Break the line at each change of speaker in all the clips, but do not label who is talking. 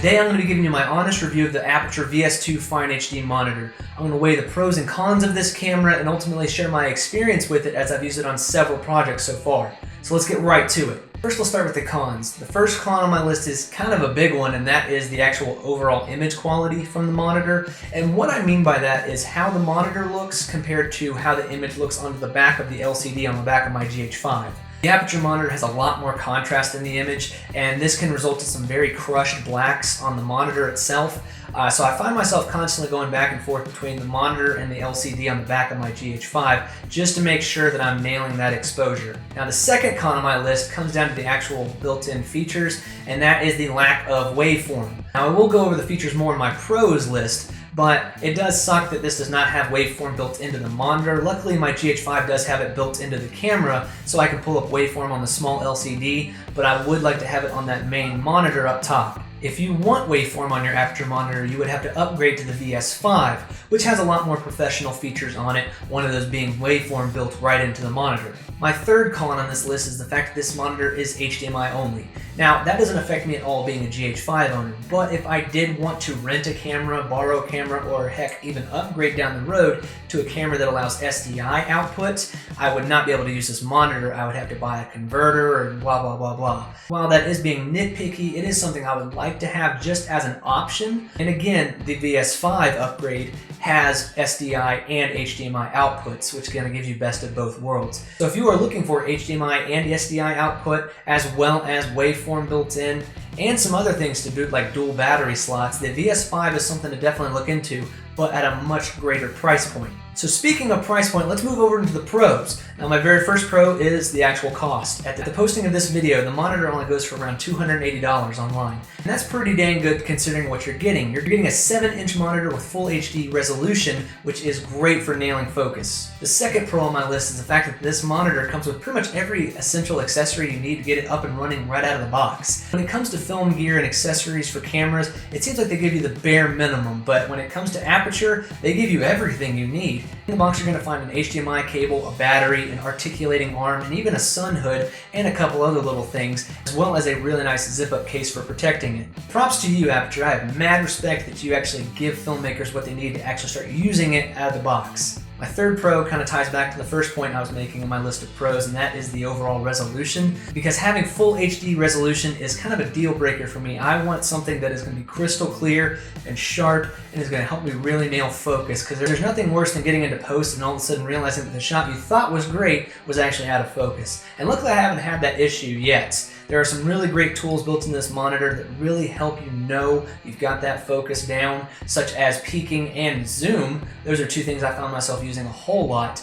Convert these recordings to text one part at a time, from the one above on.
Today I'm going to be giving you my honest review of the Aputure VS2 FineHD Monitor. I'm going to weigh the pros and cons of this camera and ultimately share my experience with it as I've used it on several projects so far. So let's get right to it. First, let's start with the cons. The first con on my list is kind of a big one, and that is the actual overall image quality from the monitor. And what I mean by that is how the monitor looks compared to how the image looks on the back of the LCD on the back of my GH5. The Aputure monitor has a lot more contrast in the image, and this can result in some very crushed blacks on the monitor itself. So I find myself constantly going back and forth between the monitor and the LCD on the back of my GH5 just to make sure that I'm nailing that exposure. Now the second con on my list comes down to the actual built-in features, and that is the lack of waveform. Now I will go over the features more in my pros list, but it does suck that this does not have waveform built into the monitor. Luckily my GH5 does have it built into the camera, so I can pull up waveform on the small LCD, but I would like to have it on that main monitor up top. If you want waveform on your Aputure monitor, you would have to upgrade to the VS5, which has a lot more professional features on it, one of those being waveform built right into the monitor. My third con on this list is the fact that this monitor is HDMI only. Now, that doesn't affect me at all being a GH5 owner, but if I did want to rent a camera, borrow a camera, or heck, even upgrade down the road to a camera that allows SDI output, I would not be able to use this monitor. I would have to buy a converter or blah, blah, blah, blah. While that is being nitpicky, it is something I would like to have just as an option. And again, the VS5 upgrade has SDI and HDMI outputs, which kind of gives you best of both worlds. So if you are looking for HDMI and SDI output, as well as waveform built in, and some other things to boot like dual battery slots, the VS5 is something to definitely look into, but at a much greater price point. So speaking of price point, let's move over into the pros. Now my very first pro is the actual cost. At the posting of this video, the monitor only goes for around $280 online. And that's pretty dang good considering what you're getting. You're getting a 7-inch monitor with full HD resolution, which is great for nailing focus. The second pro on my list is the fact that this monitor comes with pretty much every essential accessory you need to get it up and running right out of the box. When it comes to film gear and accessories for cameras, it seems like they give you the bare minimum, but when it comes to Aputure, they give you everything you need. In the box you're going to find an HDMI cable, a battery, an articulating arm, and even a sun hood, and a couple other little things, as well as a really nice zip-up case for protecting it. Props to you, Aputure. I have mad respect that you actually give filmmakers what they need to actually start using it out of the box. My third pro kind of ties back to the first point I was making in my list of pros, and that is the overall resolution. Because having full HD resolution is kind of a deal breaker for me. I want something that is going to be crystal clear and sharp and is going to help me really nail focus, because there's nothing worse than getting into post and all of a sudden realizing that the shot you thought was great was actually out of focus. And luckily I haven't had that issue yet. There are some really great tools built in this monitor that really help you know you've got that focus down, such as peaking and zoom. Those are two things I found myself using a whole lot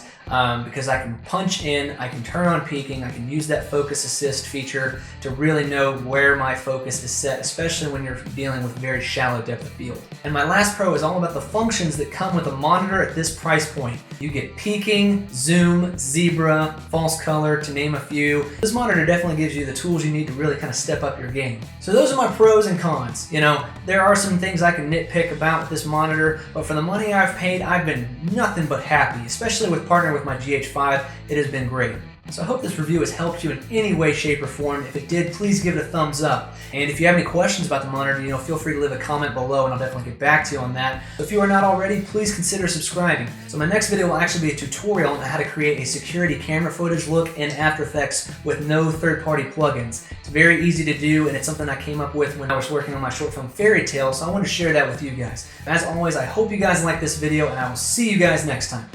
because I can punch in, I can turn on peaking, I can use that focus assist feature to really know where my focus is set, especially when you're dealing with very shallow depth of field. And my last pro is all about the functions that come with a monitor at this price point. You get peaking, zoom, zebra, false color, to name a few. This monitor definitely gives you the tools you need to really kind of step up your game. So those are my pros and cons. You know, there are some things I can nitpick about this monitor, but for the money I've paid, I've been nothing but happy, especially with partnering with my GH5. It has been great. So I hope this review has helped you in any way, shape, or form. If it did, please give it a thumbs up. And if you have any questions about the monitor, feel free to leave a comment below and I'll definitely get back to you on that. So if you are not already, please consider subscribing. So my next video will actually be a tutorial on how to create a security camera footage look in After Effects with no third-party plugins. It's very easy to do, and it's something I came up with when I was working on my short film Fairy Tale, so I want to share that with you guys. As always, I hope you guys like this video, and I will see you guys next time.